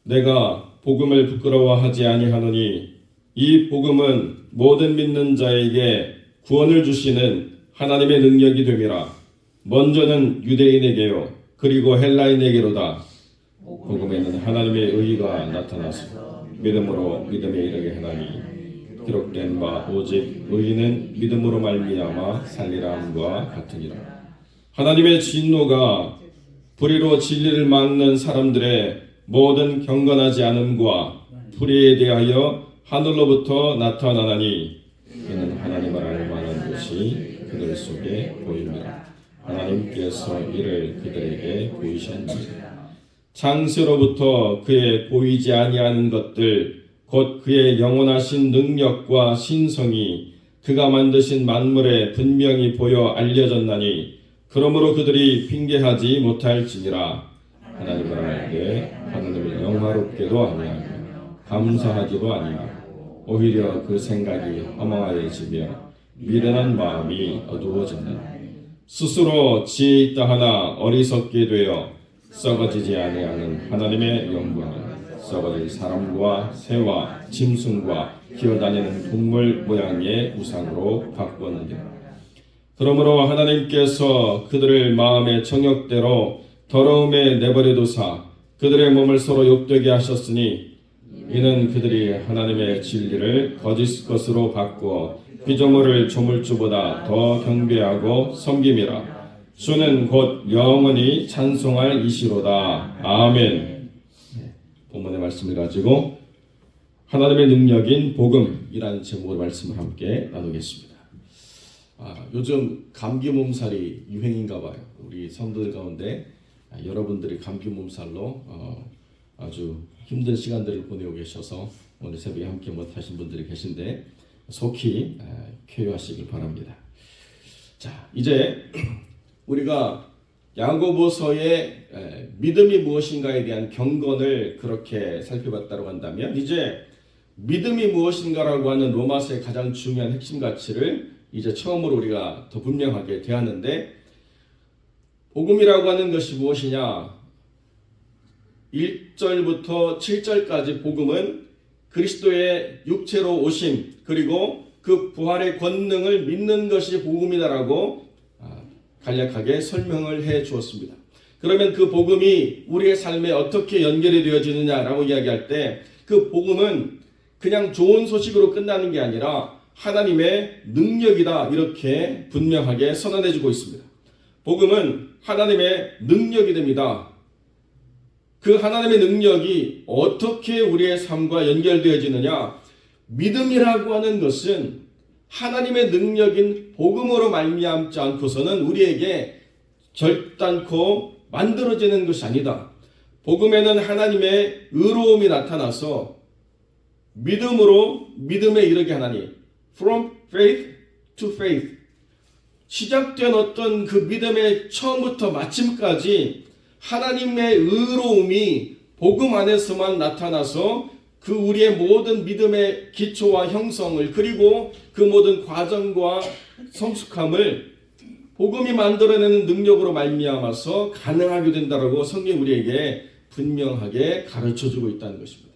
내가 복음을 부끄러워하지 아니하노니 이 복음은 모든 믿는 자에게 구원을 주시는 하나님의 능력이 됨이라. 먼저는 유대인에게요 그리고 헬라인에게로다. 복음에는 하나님의 의가 나타나서 믿음으로 믿음에 이르게 하나니 기록된 바 오직 의인은 믿음으로 말미암아 살리라 함과 같으니라. 하나님의 진노가 불의로 진리를 막는 사람들의 모든 경건하지 않음과 불의에 대하여 하늘로부터 나타나나니 이는 하나님을 알만한 것이 그들 속에 보입니다. 하나님께서 이를 그들에게 보이셨느니라. 창세로부터 그의 보이지 아니하는 것들 곧 그의 영원하신 능력과 신성이 그가 만드신 만물에 분명히 보여 알려졌나니 그러므로 그들이 핑계하지 못할지니라. 하나님을 알되 하나님을 영화롭게도 아니하며 감사하지도 아니하고 오히려 그 생각이 허망하여지며 미련한 마음이 어두워진다. 스스로 지혜 있다 하나 어리석게 되어 썩어지지 아니하는 하나님의 영광은 썩어질 사람과 새와 짐승과 기어다니는 동물 모양의 우상으로 바꾸었느니라. 그러므로 하나님께서 그들을 마음의 정욕대로 더러움에 내버려 두사 그들의 몸을 서로 욕되게 하셨으니 이는 그들이 하나님의 진리를 거짓 것으로 바꾸어 피조물을 조물주보다 더 경배하고 섬김이라. 주는 곧 영원히 찬송할 이시로다. 아멘. 본문의 말씀을 가지고 하나님의 능력인 복음이라는 제목의 말씀을 함께 나누겠습니다. 요즘 감기 몸살이 유행인가 봐요. 우리 성도들 가운데 여러분들이 감기 몸살로 아주 힘든 시간들을 보내고 계셔서 오늘 새벽에 함께 못하신 분들이 계신데 속히 쾌유하시길 바랍니다. 자, 이제 우리가 야고보서의 믿음이 무엇인가에 대한 경건을 그렇게 살펴봤다고 한다면 이제 믿음이 무엇인가라고 하는 로마서의 가장 중요한 핵심 가치를 이제 처음으로 우리가 더 분명하게 대하는데 복음이라고 하는 것이 무엇이냐? 1절부터 7절까지 복음은 그리스도의 육체로 오심 그리고 그 부활의 권능을 믿는 것이 복음이다라고 간략하게 설명을 해 주었습니다. 그러면 그 복음이 우리의 삶에 어떻게 연결이 되어지느냐라고 이야기할 때 그 복음은 그냥 좋은 소식으로 끝나는 게 아니라 하나님의 능력이다 이렇게 분명하게 선언해 주고 있습니다. 복음은 하나님의 능력이 됩니다. 그 하나님의 능력이 어떻게 우리의 삶과 연결되어지느냐? 믿음이라고 하는 것은 하나님의 능력인 복음으로 말미암지 않고서는 우리에게 결단코 만들어지는 것이 아니다. 복음에는 하나님의 의로움이 나타나서 믿음으로 믿음에 이르게 하나니 from faith to faith 시작된 어떤 그 믿음의 처음부터 마침까지 하나님의 의로움이 복음 안에서만 나타나서 그 우리의 모든 믿음의 기초와 형성을 그리고 그 모든 과정과 성숙함을 복음이 만들어내는 능력으로 말미암아서 가능하게 된다라고 성경이 우리에게 분명하게 가르쳐주고 있다는 것입니다.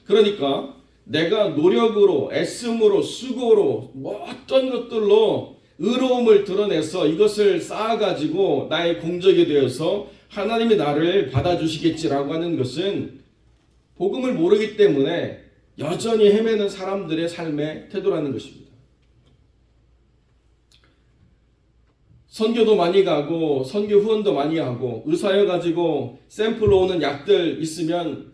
그러니까 내가 노력으로 애씀으로 수고로 어떤 것들로 의로움을 드러내서 이것을 쌓아가지고 나의 공적이 되어서 하나님이 나를 받아주시겠지라고 하는 것은 복음을 모르기 때문에 여전히 헤매는 사람들의 삶의 태도라는 것입니다. 선교도 많이 가고 선교 후원도 많이 하고 의사여가지고 샘플로 오는 약들 있으면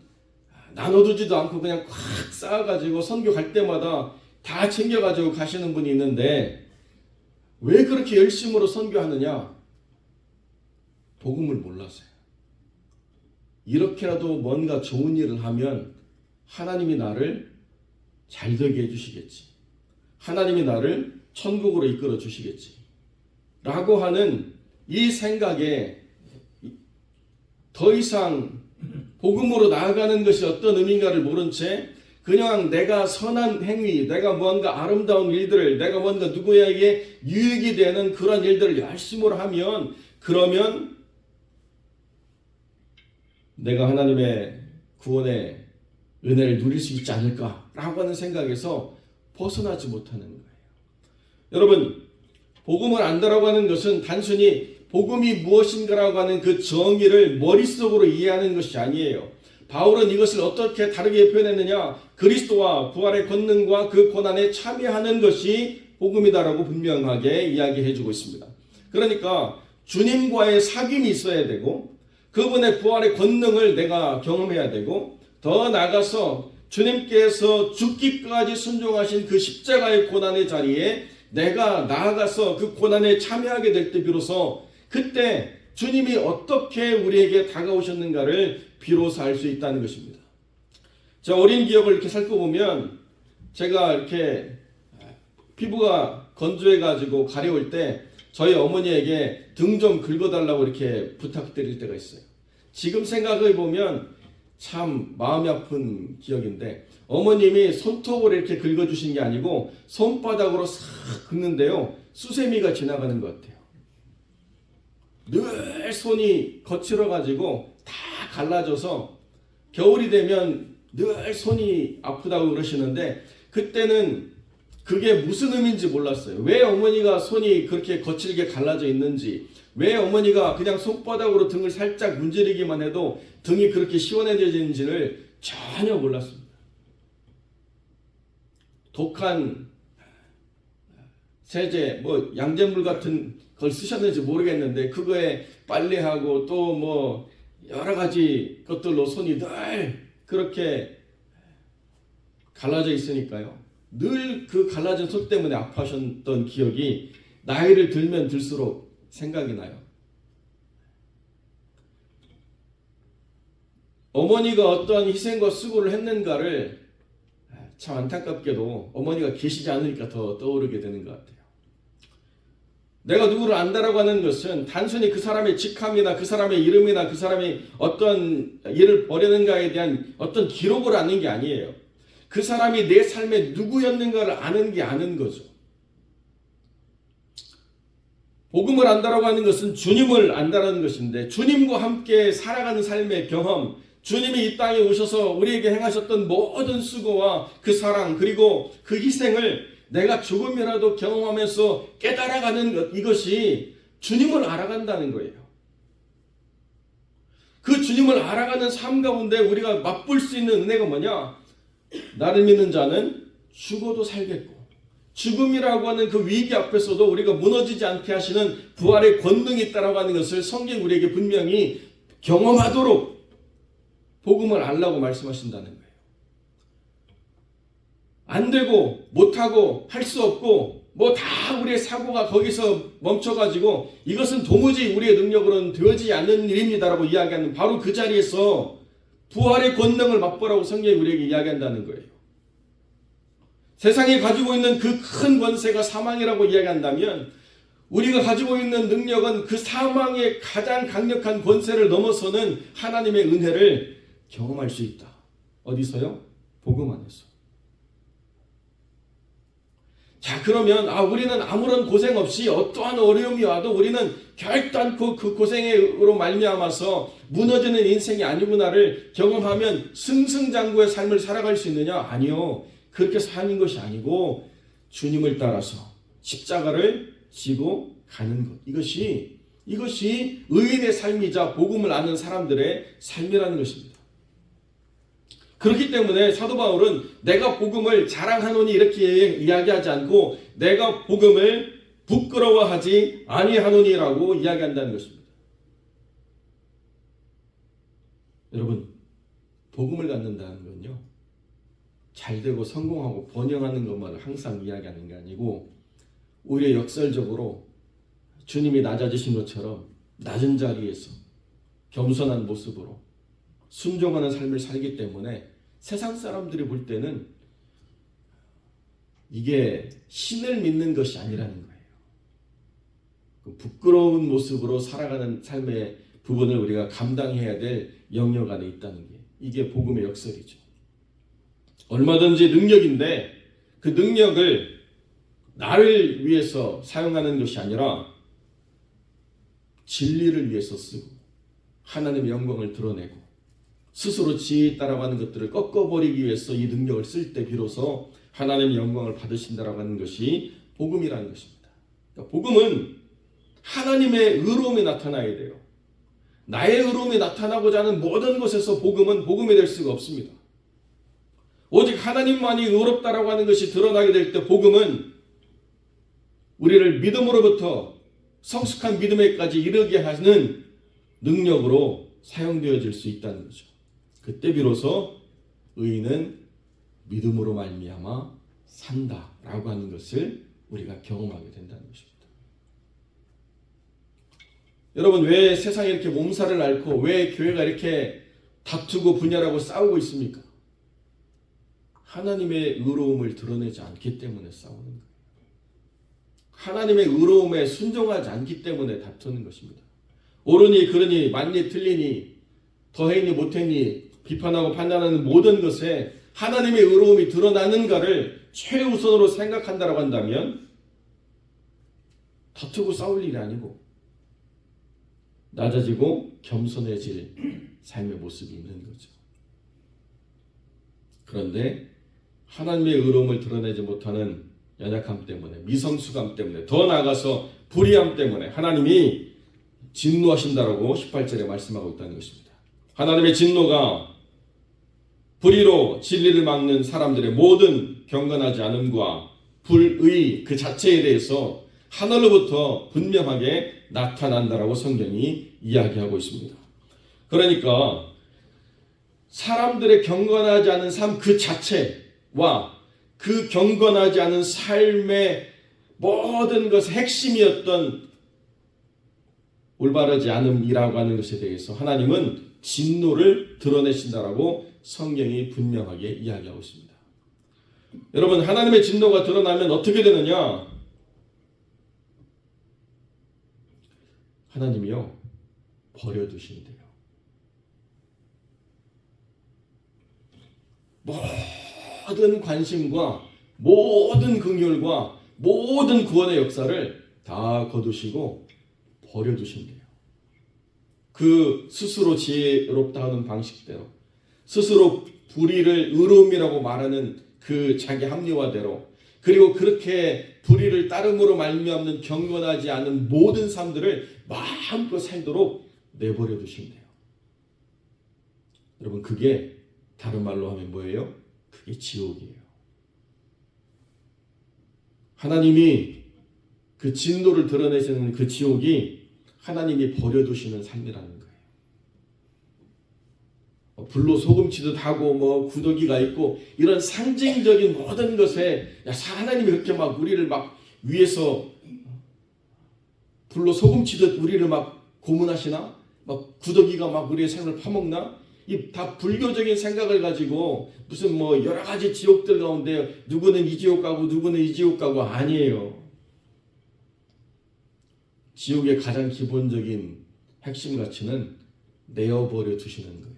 나눠두지도 않고 그냥 꽉 쌓아가지고 선교 갈 때마다 다 챙겨가지고 가시는 분이 있는데 왜 그렇게 열심으로 선교하느냐? 복음을 몰라서요. 이렇게라도 뭔가 좋은 일을 하면 하나님이 나를 잘되게 해주시겠지. 하나님이 나를 천국으로 이끌어 주시겠지. 라고 하는 이 생각에 더 이상 복음으로 나아가는 것이 어떤 의미인가를 모른 채 그냥 내가 선한 행위, 내가 뭔가 아름다운 일들을, 내가 뭔가 누구에게 유익이 되는 그런 일들을 열심으로 하면 그러면 내가 하나님의 구원의 은혜를 누릴 수 있지 않을까라고 하는 생각에서 벗어나지 못하는 거예요. 여러분, 복음을 안다라고 하는 것은 단순히 복음이 무엇인가라고 하는 그 정의를 머릿속으로 이해하는 것이 아니에요. 바울은 이것을 어떻게 다르게 표현했느냐? 그리스도와 부활의 권능과 그 고난에 참여하는 것이 복음이다라고 분명하게 이야기해주고 있습니다. 그러니까 주님과의 사귐이 있어야 되고 그분의 부활의 권능을 내가 경험해야 되고 더 나아가서 주님께서 죽기까지 순종하신 그 십자가의 고난의 자리에 내가 나아가서 그 고난에 참여하게 될 때 비로소 그때 주님이 어떻게 우리에게 다가오셨는가를 비로소 알 수 있다는 것입니다. 자, 어린 기억을 이렇게 살펴보면 제가 이렇게 피부가 건조해가지고 가려울 때 저희 어머니에게 등 좀 긁어달라고 이렇게 부탁드릴 때가 있어요. 지금 생각해보면 참 마음이 아픈 기억인데 어머님이 손톱으로 이렇게 긁어주신 게 아니고 손바닥으로 싹 긁는데요. 수세미가 지나가는 것 같아요. 늘 손이 거칠어가지고 다 갈라져서 겨울이 되면 늘 손이 아프다고 그러시는데 그때는 그게 무슨 의미인지 몰랐어요. 왜 어머니가 손이 그렇게 거칠게 갈라져 있는지, 왜 어머니가 그냥 손바닥으로 등을 살짝 문지르기만 해도 등이 그렇게 시원해지는지를 전혀 몰랐습니다. 독한 세제, 양잿물 같은 걸 쓰셨는지 모르겠는데 그거에 빨래하고 또 여러 가지 것들로 손이 늘 그렇게 갈라져 있으니까요. 늘 그 갈라진 손 때문에 아파하셨던 기억이 나이를 들면 들수록 생각이 나요. 어머니가 어떠한 희생과 수고를 했는가를 참 안타깝게도 어머니가 계시지 않으니까 더 떠오르게 되는 것 같아요. 내가 누구를 안다라고 하는 것은 단순히 그 사람의 직함이나 그 사람의 이름이나 그 사람이 어떤 일을 벌였는가에 대한 어떤 기록을 아는 게 아니에요. 그 사람이 내 삶에 누구였는가를 아는 게 아는 거죠. 복음을 안다라고 하는 것은 주님을 안다라는 것인데 주님과 함께 살아가는 삶의 경험, 주님이 이 땅에 오셔서 우리에게 행하셨던 모든 수고와 그 사랑 그리고 그 희생을 내가 조금이라도 경험하면서 깨달아가는 것, 이것이 주님을 알아간다는 거예요. 그 주님을 알아가는 삶 가운데 우리가 맛볼 수 있는 은혜가 뭐냐? 나를 믿는 자는 죽어도 살겠고 죽음이라고 하는 그 위기 앞에서도 우리가 무너지지 않게 하시는 부활의 권능이 있다라고 하는 것을 성경 우리에게 분명히 경험하도록 복음을 알라고 말씀하신다는 거예요. 안 되고 못하고 할 수 없고 다 우리의 사고가 거기서 멈춰가지고 이것은 도무지 우리의 능력으로는 되어지지 않는 일입니다라고 이야기하는 바로 그 자리에서 부활의 권능을 맛보라고 성경이 우리에게 이야기한다는 거예요. 세상에 가지고 있는 그 큰 권세가 사망이라고 이야기한다면 우리가 가지고 있는 능력은 그 사망의 가장 강력한 권세를 넘어서는 하나님의 은혜를 경험할 수 있다. 어디서요? 복음 안에서. 자, 그러면 우리는 아무런 고생 없이 어떠한 어려움이 와도 우리는 결단코 그 고생으로 말미암아서 무너지는 인생이 아니구나를 경험하면 승승장구의 삶을 살아갈 수 있느냐? 아니요. 그렇게 사는 것이 아니고 주님을 따라서 십자가를 지고 가는 것. 이것이 의인의 삶이자 복음을 아는 사람들의 삶이라는 것입니다. 그렇기 때문에 사도 바울은 내가 복음을 자랑하노니 이렇게 이야기하지 않고 내가 복음을 부끄러워하지 아니하노니라고 이야기한다는 것입니다. 여러분, 복음을 갖는다는 건요, 잘되고 성공하고 번영하는 것만 항상 이야기하는 게 아니고 오히려 역설적으로 주님이 낮아지신 것처럼 낮은 자리에서 겸손한 모습으로 순종하는 삶을 살기 때문에 세상 사람들이 볼 때는 이게 신을 믿는 것이 아니라는 거예요. 그 부끄러운 모습으로 살아가는 삶의 부분을 우리가 감당해야 될 영역 안에 있다는 게 이게 복음의 역설이죠. 얼마든지 능력인데 그 능력을 나를 위해서 사용하는 것이 아니라 진리를 위해서 쓰고 하나님의 영광을 드러내고 스스로 지혜에 따라가는 것들을 꺾어버리기 위해서 이 능력을 쓸 때 비로소 하나님의 영광을 받으신다라고 하는 것이 복음이라는 것입니다. 그러니까 복음은 하나님의 의로움이 나타나야 돼요. 나의 의로움이 나타나고자 하는 모든 것에서 복음은 복음이 될 수가 없습니다. 오직 하나님만이 의롭다라고 하는 것이 드러나게 될 때 복음은 우리를 믿음으로부터 성숙한 믿음에까지 이르게 하는 능력으로 사용되어질 수 있다는 거죠. 그때 비로소 의인은 믿음으로 말미암아 산다라고 하는 것을 우리가 경험하게 된다는 것입니다. 여러분, 왜 세상에 이렇게 몸살을 앓고 왜 교회가 이렇게 다투고 분열하고 싸우고 있습니까? 하나님의 의로움을 드러내지 않기 때문에 싸우는 거예요. 하나님의 의로움에 순종하지 않기 때문에 다투는 것입니다. 옳으니 그러니 맞니 틀리니 더했니 못했니 비판하고 판단하는 모든 것에 하나님의 의로움이 드러나는가를 최우선으로 생각한다고 한다면 다투고 싸울 일이 아니고 낮아지고 겸손해질 삶의 모습이 있는 거죠. 그런데 하나님의 의로움을 드러내지 못하는 연약함 때문에, 미성숙함 때문에, 더 나아가서 불의함 때문에 하나님이 진노하신다라고 18절에 말씀하고 있다는 것입니다. 하나님의 진노가 불의로 진리를 막는 사람들의 모든 경건하지 않음과 불의 그 자체에 대해서 하늘로부터 분명하게 나타난다라고 성경이 이야기하고 있습니다. 그러니까 사람들의 경건하지 않은 삶 그 자체와 그 경건하지 않은 삶의 모든 것의 핵심이었던 올바르지 않음이라고 하는 것에 대해서 하나님은 진노를 드러내신다라고 성경이 분명하게 이야기하고 있습니다. 여러분, 하나님의 진노가 드러나면 어떻게 되느냐? 하나님이요, 버려두신대요. 모든 관심과 모든 긍휼과 모든 구원의 역사를 다 거두시고 버려두신대요. 그 스스로 지혜롭다 하는 방식대로, 스스로 불의를 의로움이라고 말하는 그 자기 합리화대로, 그리고 그렇게 불의를 따름으로 말미암는 경건하지 않은 모든 삶들을 마음껏 살도록 내버려 두신대요. 여러분, 그게 다른 말로 하면 뭐예요? 그게 지옥이에요. 하나님이 그 진노를 드러내시는 그 지옥이 하나님이 버려두시는 삶이라는 거예요. 불로 소금치듯 하고 구더기가 있고 이런 상징적인 모든 것에 하나님이 그렇게 막 우리를 막 위에서 불로 소금치듯 우리를 막 고문하시나? 막 구더기가 막 우리의 생을 파먹나? 이 다 불교적인 생각을 가지고 무슨 여러 가지 지옥들 가운데 누구는 이 지옥 가고 누구는 이 지옥 가고 아니에요. 지옥의 가장 기본적인 핵심 가치는 내어버려 두시는 거예요.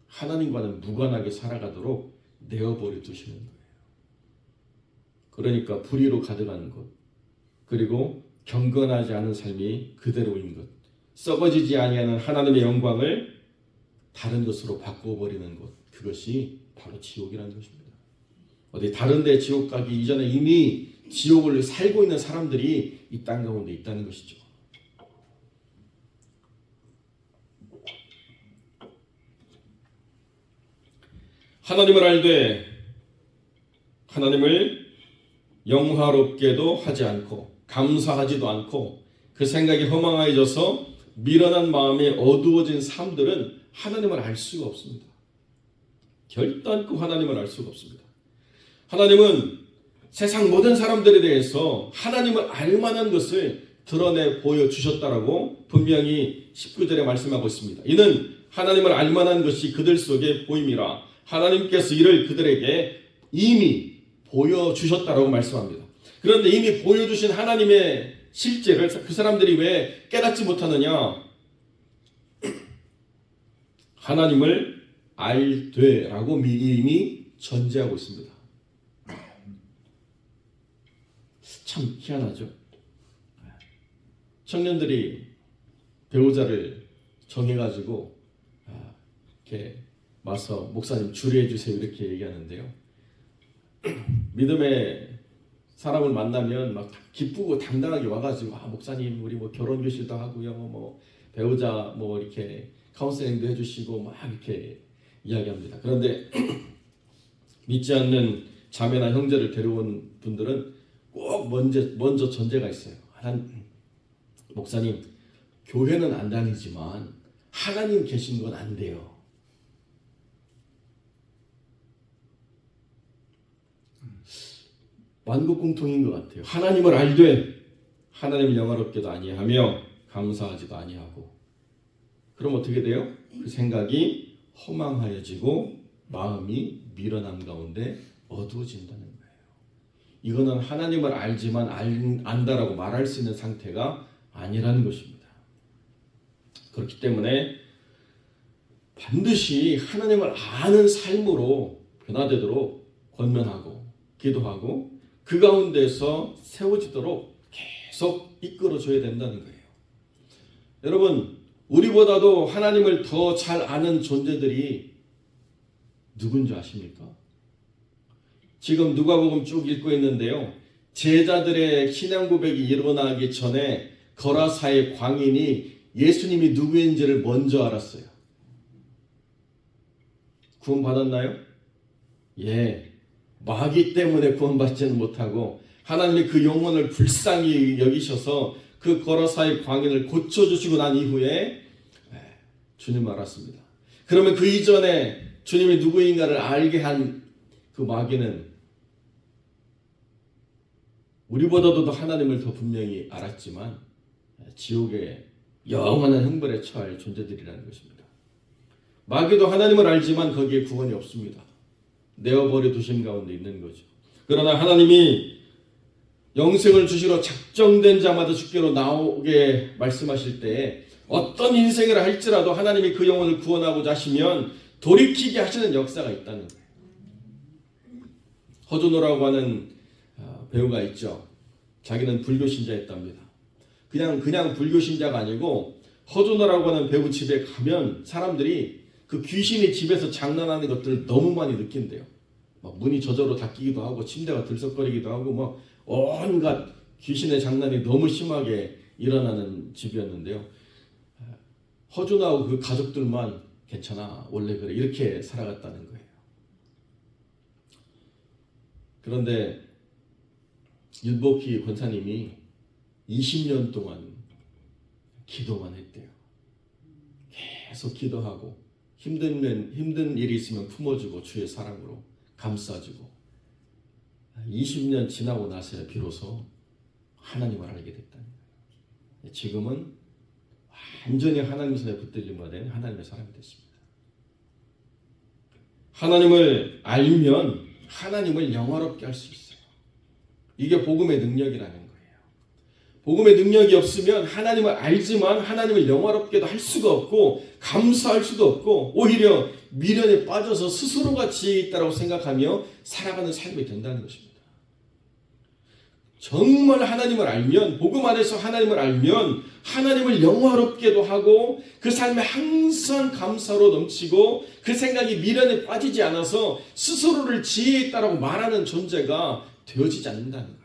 하나님과는 무관하게 살아가도록 내어버려 두시는 거예요. 그러니까 불의로 가득한 것, 그리고 경건하지 않은 삶이 그대로인 것, 썩어지지 아니하는 하나님의 영광을 다른 것으로 바꾸어버리는 것, 그것이 바로 지옥이라는 것입니다. 어디 다른 데 지옥 가기 이전에 이미 지옥을 살고 있는 사람들이 이 땅 가운데 있다는 것이죠. 하나님을 알되 하나님을 영화롭게도 하지 않고 감사하지도 않고 그 생각이 허망해져서 미련한 마음이 어두워진 삶들은 하나님을 알 수가 없습니다. 결단코 하나님을 알 수가 없습니다. 하나님은 세상 모든 사람들에 대해서 하나님을 알 만한 것을 드러내 보여주셨다라고 분명히 19절에 말씀하고 있습니다. 이는 하나님을 알 만한 것이 그들 속에 보임이라 하나님께서 이를 그들에게 이미 보여주셨다라고 말씀합니다. 그런데 이미 보여주신 하나님의 실제를 그 사람들이 왜 깨닫지 못하느냐? 하나님을 알되라고 이미 전제하고 있습니다. 참 희한하죠. 청년들이 배우자를 정해가지고 이렇게 와서 목사님 주례해 주세요 이렇게 얘기하는데요. 믿음의 사람을 만나면 막 기쁘고 당당하게 와가지고 목사님 우리 뭐 결혼 교실도 하고요, 뭐 배우자 뭐 이렇게 카운셀링도 해주시고 막 이렇게 이야기합니다. 그런데 믿지 않는 자매나 형제를 데려온 분들은 꼭 먼저 전제가 있어요. 목사님 교회는 안 다니지만 하나님 계신 건 안 돼요. 만국공통인 것 같아요. 하나님을 알되 하나님을 영화롭게도 아니하며 감사하지도 아니하고, 그럼 어떻게 돼요? 그 생각이 허망하여지고 마음이 미련함 가운데 어두워진다는 거예요. 이거는 하나님을 알지만 안다라고 말할 수 있는 상태가 아니라는 것입니다. 그렇기 때문에 반드시 하나님을 아는 삶으로 변화되도록 권면하고 기도하고 그 가운데서 세워지도록 계속 이끌어줘야 된다는 거예요. 여러분, 우리보다도 하나님을 더 잘 아는 존재들이 누군지 아십니까? 지금 누가복음 쭉 읽고 있는데요. 제자들의 신앙 고백이 일어나기 전에 거라사의 광인이 예수님이 누구인지를 먼저 알았어요. 구원받았나요? 예. 마귀 때문에 구원받지는 못하고 하나님이 그 영혼을 불쌍히 여기셔서 그 거라사의 광인을 고쳐주시고 난 이후에 주님 알았습니다. 그러면 그 이전에 주님이 누구인가를 알게 한 그 마귀는 우리보다도 하나님을 더 분명히 알았지만 지옥의 영원한 형벌에 처할 존재들이라는 것입니다. 마귀도 하나님을 알지만 거기에 구원이 없습니다. 내어버려 두심 가운데 있는 거죠. 그러나 하나님이 영생을 주시러 작정된 자마다 주께로 나오게 말씀하실 때 어떤 인생을 할지라도 하나님이 그 영혼을 구원하고자 하시면 돌이키게 하시는 역사가 있다는 거예요. 허준호라고 하는 배우가 있죠. 자기는 불교 신자였답니다. 그냥 불교 신자가 아니고 허준호라고 하는 배우 집에 가면 사람들이 그 귀신이 집에서 장난하는 것들을 너무 많이 느낀대요. 막 문이 저절로 닫히기도 하고 침대가 들썩거리기도 하고 뭐 온갖 귀신의 장난이 너무 심하게 일어나는 집이었는데요. 허준호하고 그 가족들만 괜찮아, 원래 그래, 이렇게 살아갔다는 거예요. 그런데 윤복희 권사님이 20년 동안 기도만 했대요. 계속 기도하고 힘든 일이 있으면 품어주고 주의 사랑으로 감싸주고 20년 지나고 나서야 비로소 하나님을 알게 됐다는 거예요. 지금은 완전히 하나님 손에 붙들림으로 된 하나님의 사람이 됐습니다. 하나님을 알면 하나님을 영화롭게 할 수 있어요. 이게 복음의 능력이라는 거예요. 복음의 능력이 없으면 하나님을 알지만 하나님을 영화롭게도 할 수가 없고 감사할 수도 없고 오히려 미련에 빠져서 스스로가 지혜 있다고 생각하며 살아가는 삶이 된다는 것입니다. 정말 하나님을 알면, 복음 안에서 하나님을 알면 하나님을 영화롭게도 하고 그 삶에 항상 감사로 넘치고 그 생각이 미련에 빠지지 않아서 스스로를 지혜 있다고 말하는 존재가 되어지지 않는다는 거예요.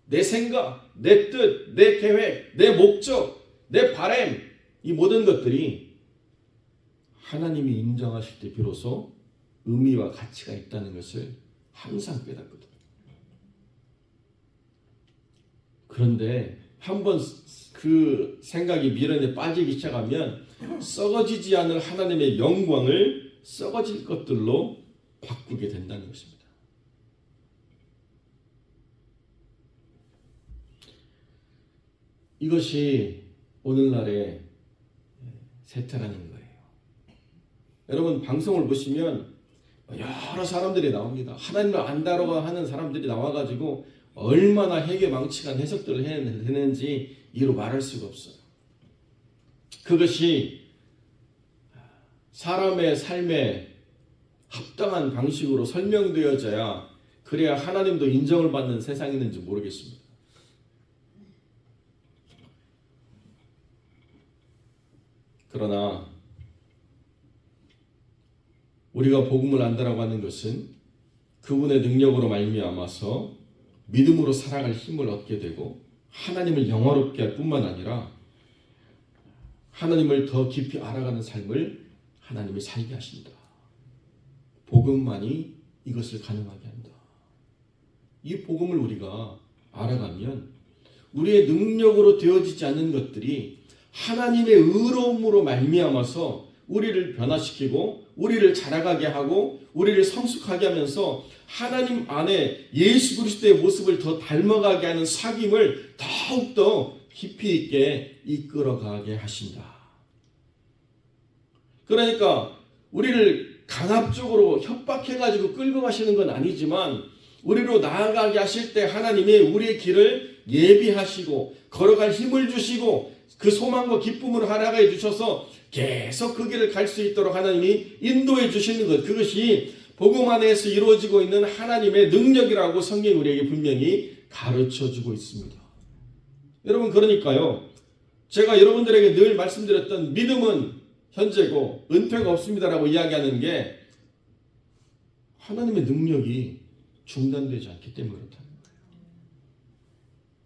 내 생각, 내 뜻, 내 계획, 내 목적, 내 바람, 이 모든 것들이 하나님이 인정하실 때 비로소 의미와 가치가 있다는 것을 항상 깨닫거든요. 그런데 한번 그 생각이 미련에 빠지기 시작하면 썩어지지 않을 하나님의 영광을 썩어질 것들로 바꾸게 된다는 것입니다. 이것이 오늘날의 세태라는 거예요. 여러분 방송을 보시면 여러 사람들이 나옵니다. 하나님을 안다라고 하는 사람들이 나와가지고 얼마나 해괴망측한 해석들을 해내는지 이루 말할 수가 없어요. 그것이 사람의 삶에 합당한 방식으로 설명되어져야 그래야 하나님도 인정을 받는 세상이 있는지 모르겠습니다. 그러나 우리가 복음을 안다라고 하는 것은 그분의 능력으로 말미암아서 믿음으로 살아갈 힘을 얻게 되고 하나님을 영화롭게 할 뿐만 아니라 하나님을 더 깊이 알아가는 삶을 하나님이 살게 하신다. 복음만이 이것을 가능하게 한다. 이 복음을 우리가 알아가면 우리의 능력으로 되어지지 않는 것들이 하나님의 의로움으로 말미암아서 우리를 변화시키고 우리를 자라가게 하고 우리를 성숙하게 하면서 하나님 안에 예수 그리스도의 모습을 더 닮아가게 하는 사귐을 더욱더 깊이 있게 이끌어가게 하신다. 그러니까 우리를 강압적으로 협박해가지고 끌고 가시는 건 아니지만 우리로 나아가게 하실 때 하나님이 우리의 길을 예비하시고 걸어갈 힘을 주시고 그 소망과 기쁨을 허락해 주셔서 계속 그 길을 갈 수 있도록 하나님이 인도해 주시는 것, 그것이 복음 안에서 이루어지고 있는 하나님의 능력이라고 성경이 우리에게 분명히 가르쳐주고 있습니다. 여러분, 그러니까요, 제가 여러분들에게 늘 말씀드렸던 믿음은 현재고 은퇴가 없습니다라고 이야기하는 게 하나님의 능력이 중단되지 않기 때문에 그렇다는 거예요.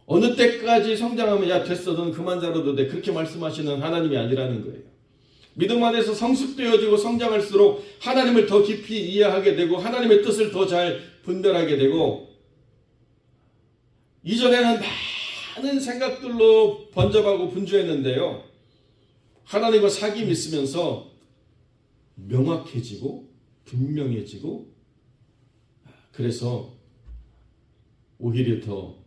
어느 때까지 성장하면 야 됐어 넌 그만 자라도 돼 그렇게 말씀하시는 하나님이 아니라는 거예요. 믿음 안에서 성숙되어지고 성장할수록 하나님을 더 깊이 이해하게 되고 하나님의 뜻을 더 잘 분별하게 되고 이전에는 많은 생각들로 번잡하고 분주했는데요. 하나님과 사귐이 있으면서 명확해지고 분명해지고 그래서 오히려 더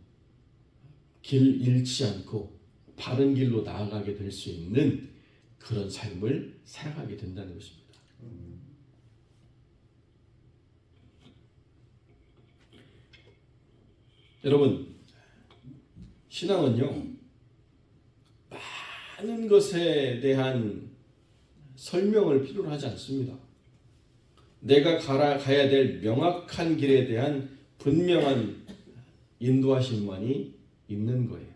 길 잃지 않고 바른 길로 나아가게 될 수 있는 그런 삶을 살아가게 된다는 것입니다. 여러분, 신앙은요, 많은 것에 대한 설명을 필요로 하지 않습니다. 내가 가야 될 명확한 길에 대한 분명한 인도하심만이 있는 거예요.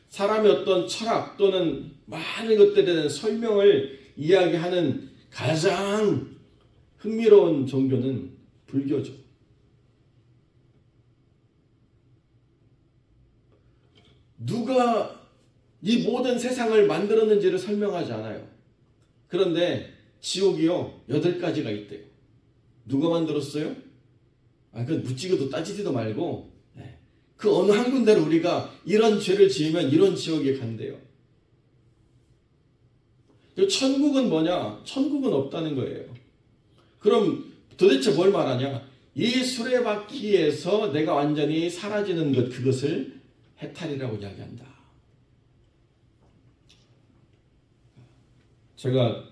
사람의 어떤 철학 또는 많은 것들에 대한 설명을 이야기하는 가장 흥미로운 종교는 불교죠. 누가 이 모든 세상을 만들었는지를 설명하지 않아요. 그런데 지옥이요 8가지가 있대요. 누가 만들었어요? 그 묻지도 따지지도 말고 그 어느 한 군데로 우리가 이런 죄를 지으면 이런 지옥에 간대요. 천국은 뭐냐? 천국은 없다는 거예요. 그럼 도대체 뭘 말하냐? 이 수레바퀴에서 내가 완전히 사라지는 것, 그것을 해탈이라고 이야기한다. 제가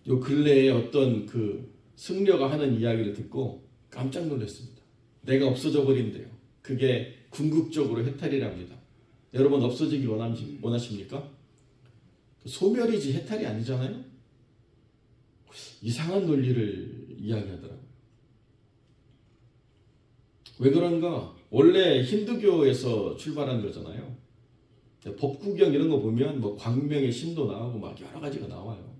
요 근래에 어떤 그 승려가 하는 이야기를 듣고 깜짝 놀랐습니다. 내가 없어져 버린대요. 그게 궁극적으로 해탈이랍니다. 여러분 없어지길 원하십니까? 소멸이지 해탈이 아니잖아요. 이상한 논리를 이야기하더라고요. 왜 그런가? 원래 힌두교에서 출발한 거잖아요. 법구경 이런 거 보면 뭐 광명의 신도 나오고 막 여러 가지가 나와요.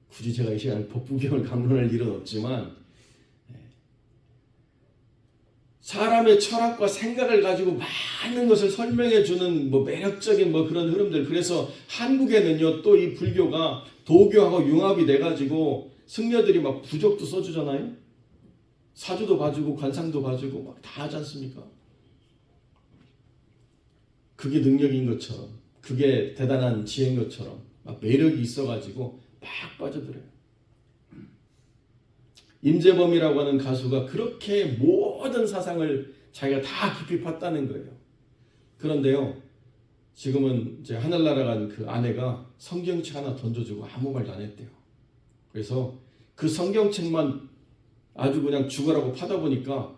굳이 제가 이 시간에 법구경을 강론할 일은 없지만 사람의 철학과 생각을 가지고 많은 것을 설명해 주는 뭐 매력적인 뭐 그런 흐름들. 그래서 한국에는요 또 이 불교가 도교하고 융합이 돼가지고 승려들이 막 부적도 써주잖아요. 사주도 봐주고 관상도 봐주고 막 다 하지 않습니까? 그게 능력인 것처럼, 그게 대단한 지혜인 것처럼 막 매력이 있어가지고 막 빠져들어요. 임재범이라고 하는 가수가 그렇게 모든 사상을 자기가 다 깊이 팠다는 거예요. 그런데요, 지금은 이제 하늘나라 간 그 아내가 성경책 하나 던져주고 아무 말도 안 했대요. 그래서 그 성경책만 아주 그냥 죽으라고 파다 보니까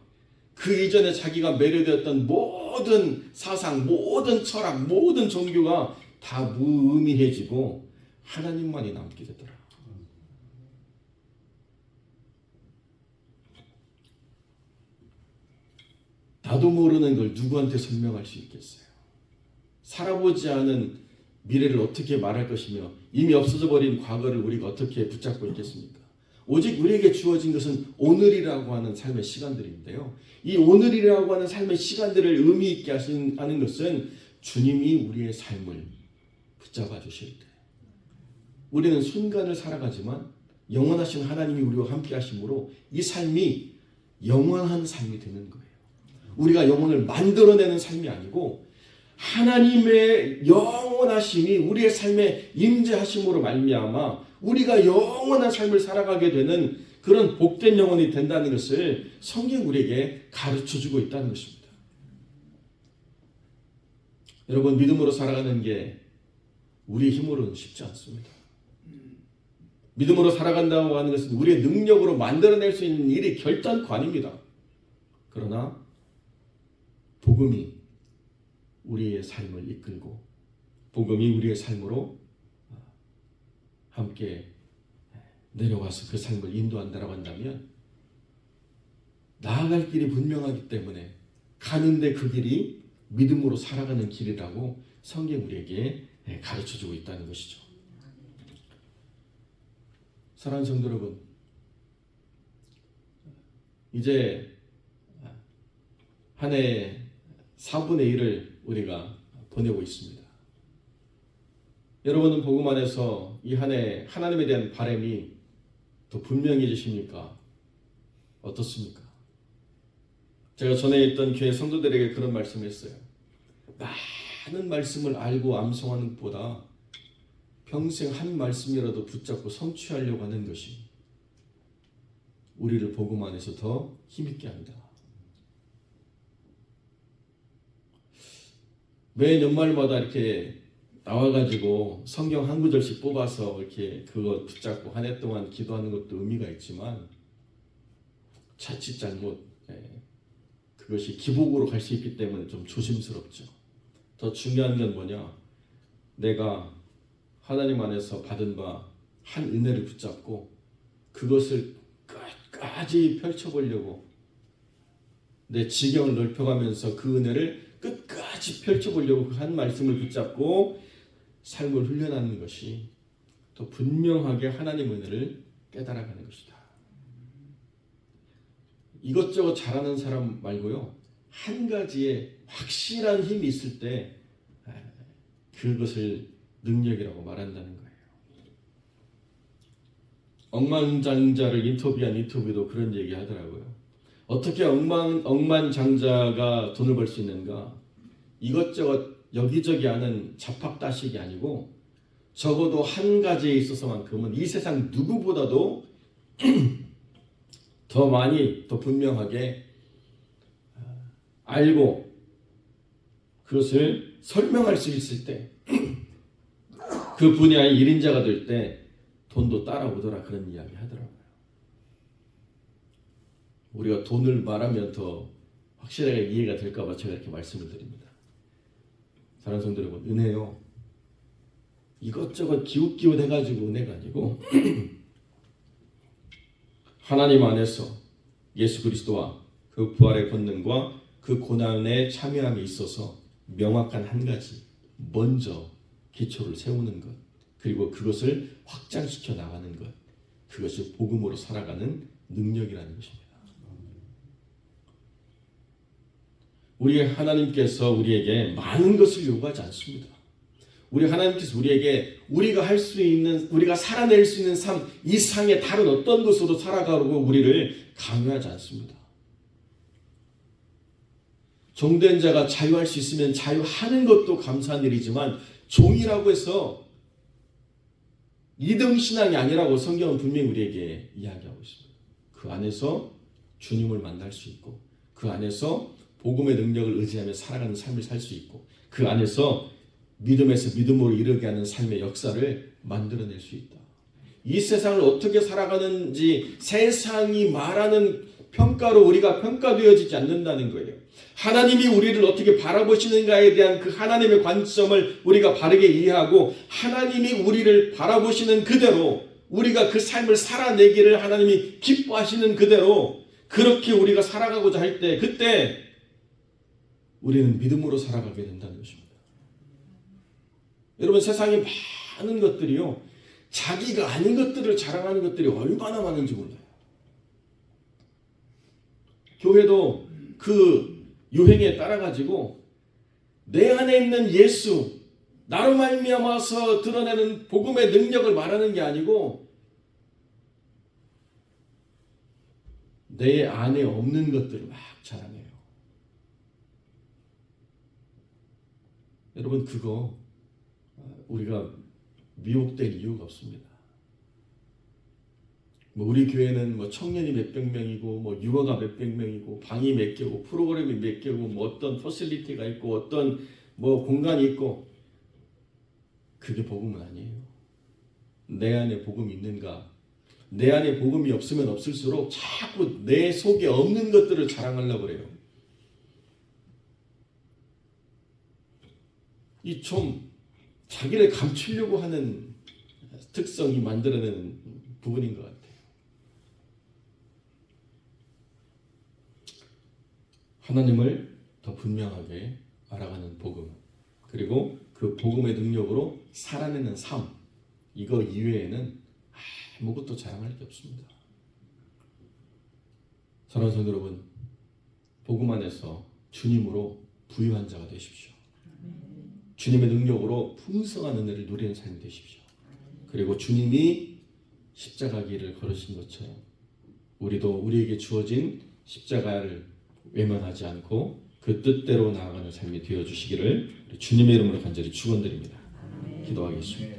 그 이전에 자기가 매료되었던 모든 사상, 모든 철학, 모든 종교가 다 무의미해지고 하나님만이 남게 되더라. 나도 모르는 걸 누구한테 설명할 수 있겠어요? 살아보지 않은 미래를 어떻게 말할 것이며 이미 없어져 버린 과거를 우리가 어떻게 붙잡고 있겠습니까? 오직 우리에게 주어진 것은 오늘이라고 하는 삶의 시간들인데요. 이 오늘이라고 하는 삶의 시간들을 의미 있게 하는 것은 주님이 우리의 삶을 붙잡아 주실 때 우리는 순간을 살아가지만 영원하신 하나님이 우리와 함께 하심으로 이 삶이 영원한 삶이 되는 거예요. 우리가 영혼을 만들어내는 삶이 아니고 하나님의 영원하심이 우리의 삶에 임재하심으로 말미암아 우리가 영원한 삶을 살아가게 되는 그런 복된 영혼이 된다는 것을 성경 우리에게 가르쳐주고 있다는 것입니다. 여러분, 믿음으로 살아가는 게 우리 힘으로는 쉽지 않습니다. 믿음으로 살아간다고 하는 것은 우리의 능력으로 만들어낼 수 있는 일이 결단코 아닙니다. 그러나 복음이 우리의 삶을 이끌고 복음이 우리의 삶으로 함께 내려와서 그 삶을 인도한다라고 한다면 나아갈 길이 분명하기 때문에 가는데 그 길이 믿음으로 살아가는 길이라고 성경 우리에게 가르쳐주고 있다는 것이죠. 사랑하는 성도 여러분, 이제 한 해 4분의 1을 우리가 보내고 있습니다. 여러분은 복음 안에서 이 한 해 하나님에 대한 바람이 더 분명해지십니까? 어떻습니까? 제가 전에 있던 교회 성도들에게 그런 말씀을 했어요. 많은 말씀을 알고 암송하는 것보다 평생 한 말씀이라도 붙잡고 성취하려고 하는 것이 우리를 복음 안에서 더 힘있게 합니다. 매 연말마다 이렇게 나와가지고 성경 한 구절씩 뽑아서 이렇게 그거 붙잡고 한 해 동안 기도하는 것도 의미가 있지만 자칫 잘못 그것이 기복으로 갈 수 있기 때문에 좀 조심스럽죠. 더 중요한 건 뭐냐? 내가 하나님 안에서 받은 바 한 은혜를 붙잡고 그것을 끝까지 펼쳐보려고 내 지경을 넓혀가면서 그 은혜를 끝까지 펼쳐보려고 그 한 말씀을 붙잡고 삶을 훈련하는 것이 더 분명하게 하나님의 은혜를 깨달아가는 것이다. 이것저것 잘하는 사람 말고요. 한 가지에 확실한 힘이 있을 때 그것을 능력이라고 말한다는 거예요. 억만장자를 인터뷰한 인터뷰도 그런 얘기 하더라고요. 어떻게 억만장자가 돈을 벌 수 있는가? 이것저것 여기저기 하는 잡학다식이 아니고 적어도 한 가지에 있어서만큼은 이 세상 누구보다도 더 많이 더 분명하게 알고 그것을 설명할 수 있을 때 그 분야의 1인자가 될 때 돈도 따라오더라 그런 이야기 하더라고요. 우리가 돈을 말하면 더 확실하게 이해가 될까 봐 제가 이렇게 말씀을 드립니다. 사랑하는 성도 여러분, 은혜요. 이것저것 기웃기웃 해가지고 은혜가 아니고 하나님 안에서 예수 그리스도와 그 부활의 권능과 그 고난에 참여함에 있어서 명확한 한 가지, 먼저 기초를 세우는 것, 그리고 그것을 확장시켜 나가는 것, 그것이 복음으로 살아가는 능력이라는 것입니다. 우리 하나님께서 우리에게 많은 것을 요구하지 않습니다. 우리 하나님께서 우리에게 우리가 할 수 있는, 우리가 살아낼 수 있는 삶 이상의 다른 어떤 것으로 살아가려고 우리를 강요하지 않습니다. 종된 자가 자유할 수 있으면 자유하는 것도 감사한 일이지만 종이라고 해서 2등 신앙이 아니라고 성경은 분명히 우리에게 이야기하고 있습니다. 그 안에서 주님을 만날 수 있고 그 안에서 복음의 능력을 의지하며 살아가는 삶을 살 수 있고 그 안에서 믿음에서 믿음으로 이르게 하는 삶의 역사를 만들어낼 수 있다. 이 세상을 어떻게 살아가는지 세상이 말하는 평가로 우리가 평가되어지지 않는다는 거예요. 하나님이 우리를 어떻게 바라보시는가에 대한 그 하나님의 관점을 우리가 바르게 이해하고 하나님이 우리를 바라보시는 그대로 우리가 그 삶을 살아내기를 하나님이 기뻐하시는 그대로 그렇게 우리가 살아가고자 할 때 그때 우리는 믿음으로 살아가게 된다는 것입니다. 여러분 세상에 많은 것들이요, 자기가 아닌 것들을 자랑하는 것들이 얼마나 많은지 몰라요. 교회도 그 유행에 따라가지고 내 안에 있는 예수, 나로 말미암아서 드러내는 복음의 능력을 말하는 게 아니고 내 안에 없는 것들을 막 자랑해요. 여러분, 그거 우리가 미혹될 이유가 없습니다. 우리 교회는 청년이 몇백 명이고 유아가 몇백 명이고 방이 몇 개고 프로그램이 몇 개고 어떤 퍼실리티가 있고 어떤 공간이 있고, 그게 복음은 아니에요. 내 안에 복음이 있는가? 내 안에 복음이 없으면 없을수록 자꾸 내 속에 없는 것들을 자랑하려고 그래요. 이 좀 자기를 감추려고 하는 특성이 만들어내는 부분인 것 같아요. 하나님을 더 분명하게 알아가는 복음, 그리고 그 복음의 능력으로 살아내는 삶, 이거 이외에는 아무것도 자랑할 게 없습니다. 사랑하는 성도 여러분, 복음 안에서 주님으로 부유한 자가 되십시오. 주님의 능력으로 풍성한 은혜를 누리는 삶이 되십시오. 그리고 주님이 십자가 길을 걸으신 것처럼 우리도 우리에게 주어진 십자가를 외면하지 않고 그 뜻대로 나아가는 삶이 되어주시기를 주님의 이름으로 간절히 축원드립니다. 기도하겠습니다.